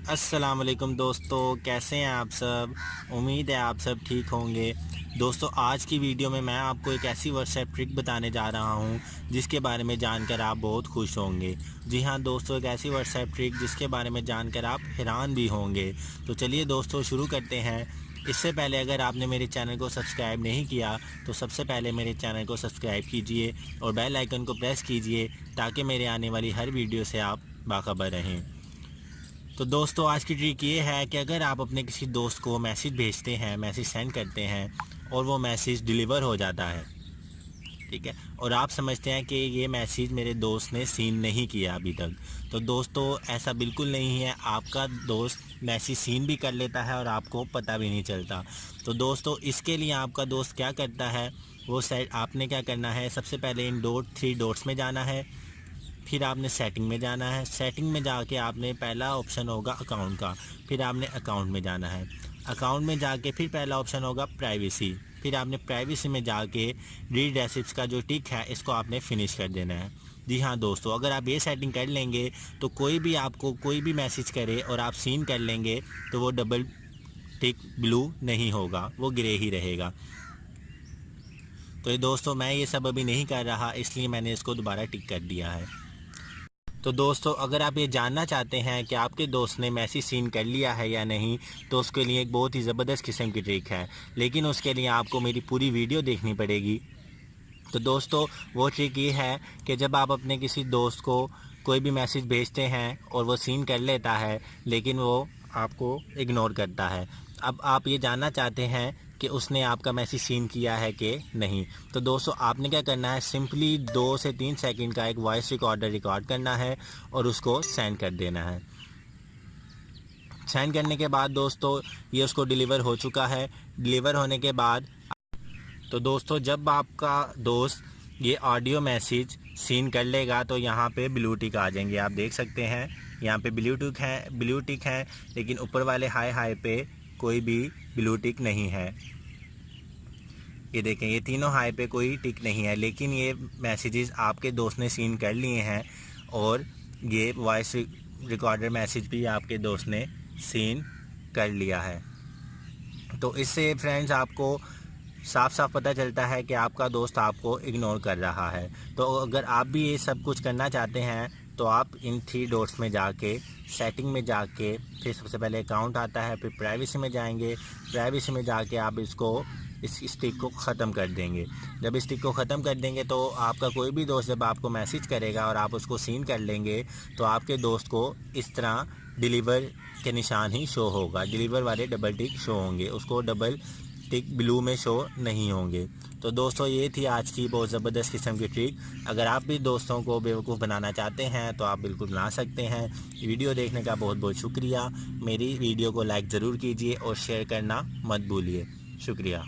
अस्सलाम वालेकुम दोस्तों, कैसे हैं आप सब। उम्मीद है आप सब ठीक होंगे। दोस्तों, आज की वीडियो में मैं आपको एक ऐसी व्हाट्सएप ट्रिक बताने जा रहा हूं जिसके बारे में जानकर आप बहुत खुश होंगे। जी हां दोस्तों, एक ऐसी व्हाट्सएप ट्रिक जिसके बारे में जानकर आप हैरान भी होंगे। तो चलिए दोस्तों शुरू करते हैं। इससे पहले अगर आपने मेरे चैनल को सब्सक्राइब नहीं किया तो सबसे पहले मेरे चैनल को सब्सक्राइब कीजिए और बेल आइकन को प्रेस कीजिए ताकि मेरे आने वाली हर वीडियो से आप बाखबर रहें। तो दोस्तों, आज की ट्रिक ये है कि अगर आप अपने किसी दोस्त को मैसेज भेजते हैं, मैसेज सेंड करते हैं और वो मैसेज डिलीवर हो जाता है, ठीक है, और आप समझते हैं कि ये मैसेज मेरे दोस्त ने सीन नहीं किया अभी तक, तो दोस्तों ऐसा बिल्कुल नहीं है। आपका दोस्त मैसेज सीन भी कर लेता है और आपको पता भी नहीं चलता। तो दोस्तों, इसके लिए आपका दोस्त क्या करता है, वो सेट आपने क्या करना है, सबसे पहले इन थ्री डॉट्स में जाना है। फिर आपने सेटिंग में जाना है। सेटिंग में जाके आपने पहला ऑप्शन होगा अकाउंट का, फिर आपने अकाउंट में जाना है। अकाउंट में जाके फिर पहला ऑप्शन होगा प्राइवेसी, फिर आपने प्राइवेसी में जाके रीड रेसिप्ट्स का जो टिक है इसको आपने फिनिश कर देना है। जी हाँ दोस्तों, अगर आप ये सेटिंग कर लेंगे तो कोई भी आपको कोई भी मैसेज करे और आप सीन कर लेंगे तो वो डबल टिक ब्लू नहीं होगा, वो ग्रे ही रहेगा। तो ये दोस्तों, मैं ये सब अभी नहीं कर रहा, इसलिए मैंने इसको दोबारा टिक कर दिया है। तो दोस्तों, अगर आप ये जानना चाहते हैं कि आपके दोस्त ने मैसेज सीन कर लिया है या नहीं, तो उसके लिए एक बहुत ही ज़बरदस्त किस्म की ट्रिक है, लेकिन उसके लिए आपको मेरी पूरी वीडियो देखनी पड़ेगी। तो दोस्तों, वो ट्रिक ये है कि जब आप अपने किसी दोस्त को कोई भी मैसेज भेजते हैं और वो सीन कर लेता है लेकिन वो आपको इग्नोर करता है, अब आप ये जानना चाहते हैं कि उसने आपका मैसेज सीन किया है कि नहीं, तो दोस्तों आपने क्या करना है, सिंपली 2 से 3 सेकंड का एक वॉइस रिकॉर्डर रिकॉर्ड करना है और उसको सेंड कर देना है। सेंड करने के बाद दोस्तों ये उसको डिलीवर हो चुका है। डिलीवर होने के बाद तो दोस्तों, जब आपका दोस्त ये ऑडियो मैसेज सीन कर लेगा तो यहाँ पे ब्लू टिक आ जाएंगे। आप देख सकते हैं यहाँ पे ब्लू टिक है, लेकिन ऊपर वाले हाई हाई पे कोई भी ब्लू टिक नहीं है। ये देखें, ये तीनों हाई पे कोई टिक नहीं है, लेकिन ये मैसेजेस आपके दोस्त ने सीन कर लिए हैं और ये वॉइस रिकॉर्डर मैसेज भी आपके दोस्त ने सीन कर लिया है। तो इससे फ्रेंड्स आपको साफ साफ पता चलता है कि आपका दोस्त आपको इग्नोर कर रहा है। तो अगर आप भी ये सब कुछ करना चाहते हैं तो आप इन 3 डॉट्स में जाके सेटिंग में जाके फिर सबसे पहले अकाउंट आता है, फिर प्राइवेसी में जाएंगे। प्राइवेसी में जाके आप इस स्टिक को ख़त्म कर देंगे। जब इस स्टिक को ख़त्म कर देंगे तो आपका कोई भी दोस्त जब आपको मैसेज करेगा और आप उसको सीन कर लेंगे तो आपके दोस्त को इस तरह डिलीवर के निशान ही शो होगा, डिलीवर वाले डबल टिक शो होंगे, उसको डबल टिक ब्लू में शो नहीं होंगे। तो दोस्तों, ये थी आज की बहुत ज़बरदस्त किस्म की ट्रिक। अगर आप भी दोस्तों को बेवकूफ़ बनाना चाहते हैं तो आप बिल्कुल बना सकते हैं। वीडियो देखने का बहुत बहुत शुक्रिया। मेरी वीडियो को लाइक ज़रूर कीजिए और शेयर करना मत भूलिए। शुक्रिया।